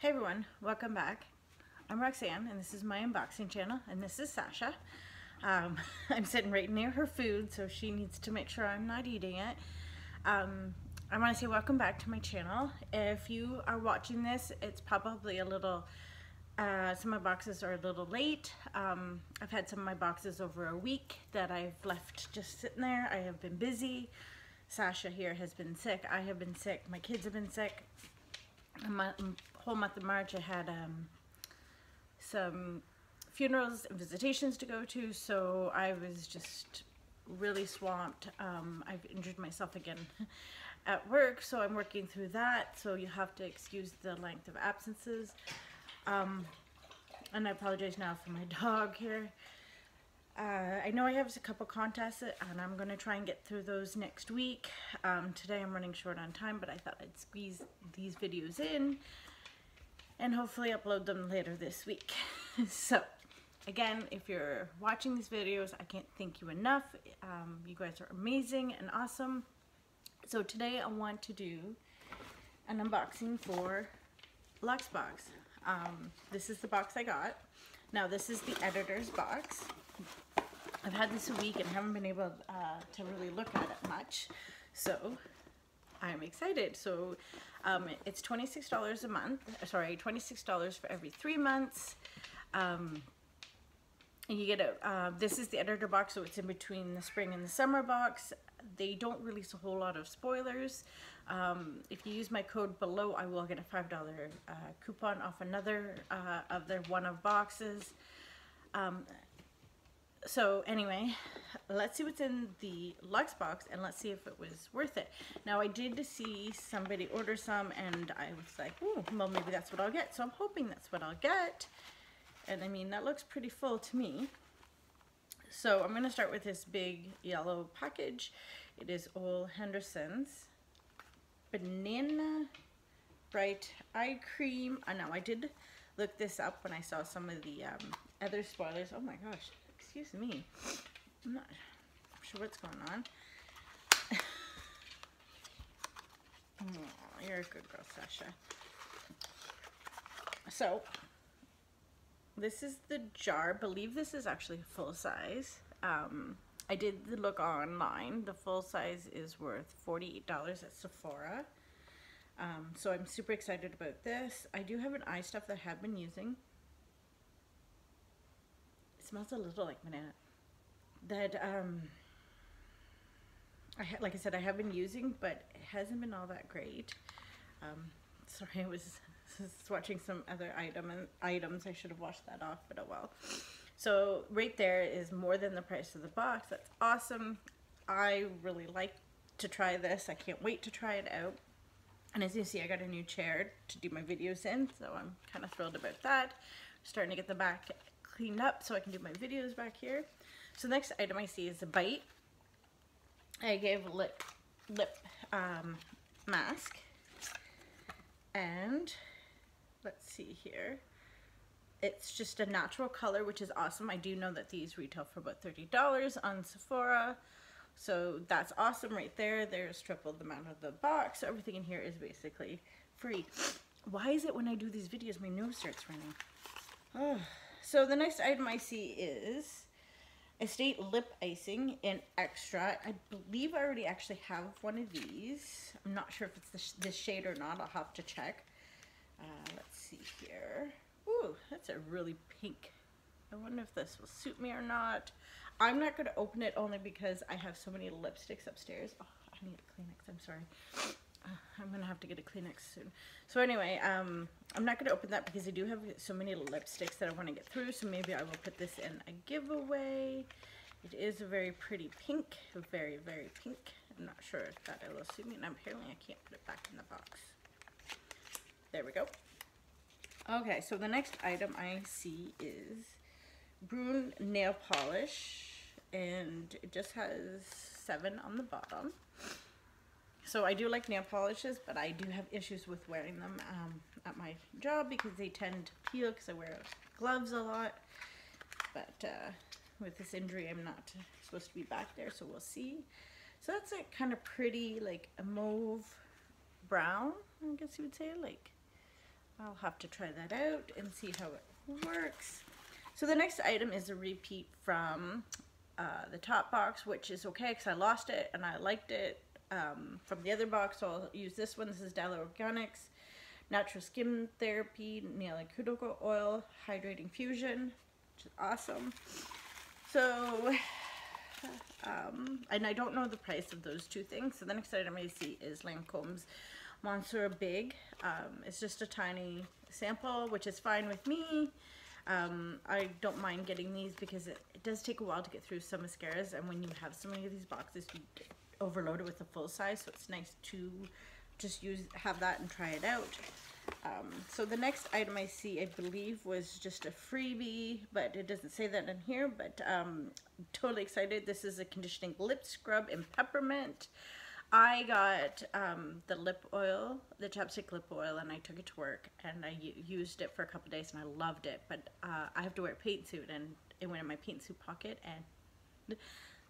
Hey everyone, welcome back. I'm Roxanne and this is my unboxing channel, and this is Sasha. I'm sitting right near her food, so she needs to make sure I'm not eating it. I want to say welcome back to my channel. If you are watching this, it's probably a little, some of my boxes are a little late. I've had some of my boxes over a week that I've left just sitting there. I have been busy. Sasha here has been sick. I have been sick. My kids have been sick. Whole month of March I had some funerals and visitations to go to, so I was just really swamped. I've injured myself again at work, so I'm working through that, so you have to excuse the length of absences. And I apologize now for my dog here. I know I have a couple contests and I'm going to try and get through those next week. Today I'm running short on time, but I thought I'd squeeze these videos in and hopefully upload them later this week. So again, if you're watching these videos, I can't thank you enough. You guys are amazing and awesome. So today I want to do an unboxing for Luxebox. This is the box I got. Now this is the editor's box. I've had this a week and haven't been able to really look at it much, so I'm excited. So it's $26 a month, sorry, $26 for every 3 months. And you get a, this is the editor box, so it's in between the spring and the summer box. They don't release a whole lot of spoilers. If you use my code below, I will get a $5 coupon off another of their one-of boxes. So anyway, let's see what's in the Luxebox and let's see if it was worth it. Now I did see somebody order some and I was like, ooh, well maybe that's what I'll get. So I'm hoping that's what I'll get. And I mean, that looks pretty full to me. So I'm going to start with this big yellow package. It is Ole Henderson's Banana Bright Eye Cream. I know I did look this up when I saw some of the other spoilers. Oh my gosh. Excuse me, I'm not sure what's going on. Oh, you're a good girl, Sasha. So, this is the jar. I believe this is actually full size. I did look online. The full size is worth $48 at Sephora. So I'm super excited about this. I do have an eye stuff that I have been using. Smells a little like banana. That like I said, I have been using, but it hasn't been all that great. Sorry, I was watching some other items. I should have washed that off, but oh well. So right there is more than the price of the box. That's awesome. I really like to try this. I can't wait to try it out. And as you see, I got a new chair to do my videos in, so I'm kind of thrilled about that. I'm starting to get the back cleaned up so I can do my videos back here. So the next item I see is a bite. I gave a lip mask, and let's see here. It's just a natural color, which is awesome. I do know that these retail for about $30 on Sephora, so that's awesome right there. There's triple the amount of the box. So everything in here is basically free. Why is it when I do these videos my nose starts running? Oh. So the next item I see is Estate Lip Icing in Extra. I believe I already actually have one of these. I'm not sure if it's this shade or not. I'll have to check. Let's see here. Ooh, that's a really pink. I wonder if this will suit me or not. I'm not going to open it only because I have so many lipsticks upstairs. Oh, I need a Kleenex. I'm sorry. I'm gonna have to get a Kleenex soon. So anyway, I'm not gonna open that because I do have so many lipsticks that I want to get through, so maybe I will put this in a giveaway. It is a very pretty pink, very, very pink. I'm not sure if that will suit me, and apparently I can't put it back in the box. There we go. Okay, so the next item I see is Brune Nail Polish, and it just has 7 on the bottom. So I do like nail polishes, but I do have issues with wearing them at my job because they tend to peel because I wear gloves a lot. But with this injury, I'm not supposed to be back there, so we'll see. So that's a kind of pretty, like a mauve brown, I guess you would say, like I'll have to try that out and see how it works. So the next item is a repeat from the Topbox, which is okay because I lost it and I liked it from the other box, so I'll use this one. This is Dala Organics Natural Skin Therapy Nail and Cuticle Oil Hydrating Fusion, which is awesome. So and I don't know the price of those two things. So the next item I see is Lancome's Monsieur Big. It's just a tiny sample, which is fine with me. I don't mind getting these because it does take a while to get through some mascaras, and when you have so many of these boxes, you get overloaded with a full size, so it's nice to just have that and try it out. So the next item I see, I believe, was just a freebie, but it doesn't say that in here, but I'm totally excited. This is a conditioning lip scrub in peppermint. I got the lip oil, the chapstick lip oil, and I took it to work, and I used it for a couple days, and I loved it, but I have to wear a paint suit, and it went in my paint suit pocket, and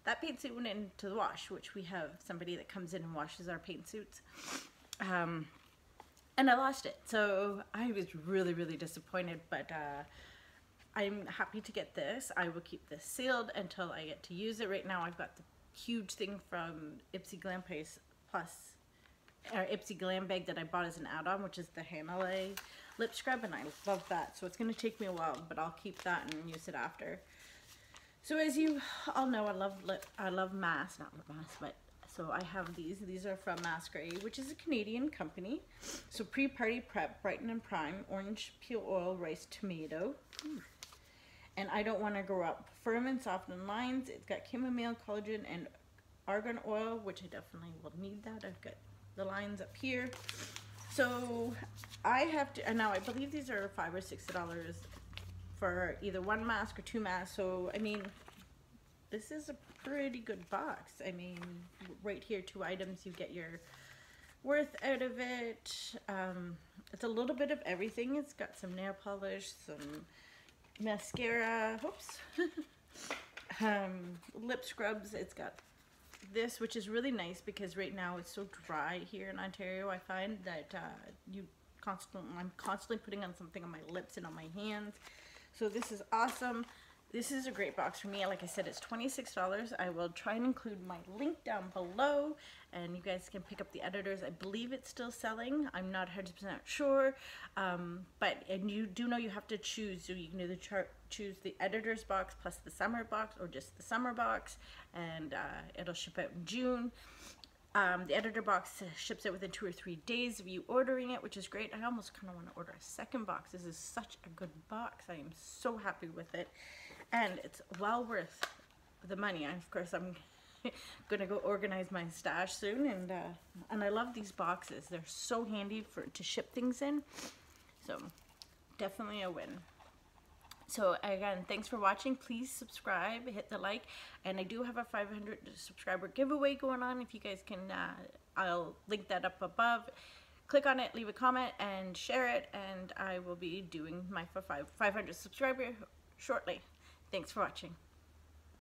that paint suit went into the wash, which we have somebody that comes in and washes our paint suits, and I lost it, so I was really, really disappointed, but I'm happy to get this. I will keep this sealed until I get to use it. Right now I've got the huge thing from Ipsy Glam Place Plus, or Ipsy Glam Bag that I bought as an add-on, which is the Hanalei lip scrub, and I love that. So it's going to take me a while, but I'll keep that and use it after. So as you all know, I love masks, not lip masks, but so I have these. These are from Masquerade, which is a Canadian company. So pre-party prep, brighten and prime, orange peel oil, rice tomato. And I don't want to grow up. Firm and soften lines. It's got chamomile, collagen, and argan oil, which I definitely will need that. I've got the lines up here. So I have to, and now I believe these are $5 or $6 for either one mask or two masks. So, I mean, this is a pretty good box. I mean, right here, 2 items, you get your worth out of it. It's a little bit of everything. It's got some nail polish, some mascara, whoops, lip scrubs. It's got this, which is really nice because right now it's so dry here in Ontario. I find that I'm constantly putting on something on my lips and on my hands. So this is awesome. This is a great box for me. Like I said, it's $26. I will try and include my link down below, and you guys can pick up the editors. I believe it's still selling. I'm not 100% sure, and you do know you have to choose. So you can either choose the editor's box plus the summer box, or just the summer box, and it'll ship out in June. The editor box ships out within 2 or 3 days of you ordering it, which is great. I almost kind of want to order a second box. This is such a good box. I am so happy with it. And it's well worth the money. Of course, I'm gonna go organize my stash soon, and I love these boxes. They're so handy to ship things in. So definitely a win. So again, thanks for watching. Please subscribe, hit the like, and I do have a 500 subscriber giveaway going on. If you guys can, I'll link that up above. Click on it, leave a comment, and share it, and I will be doing my 500 subscriber shortly. Thanks for watching.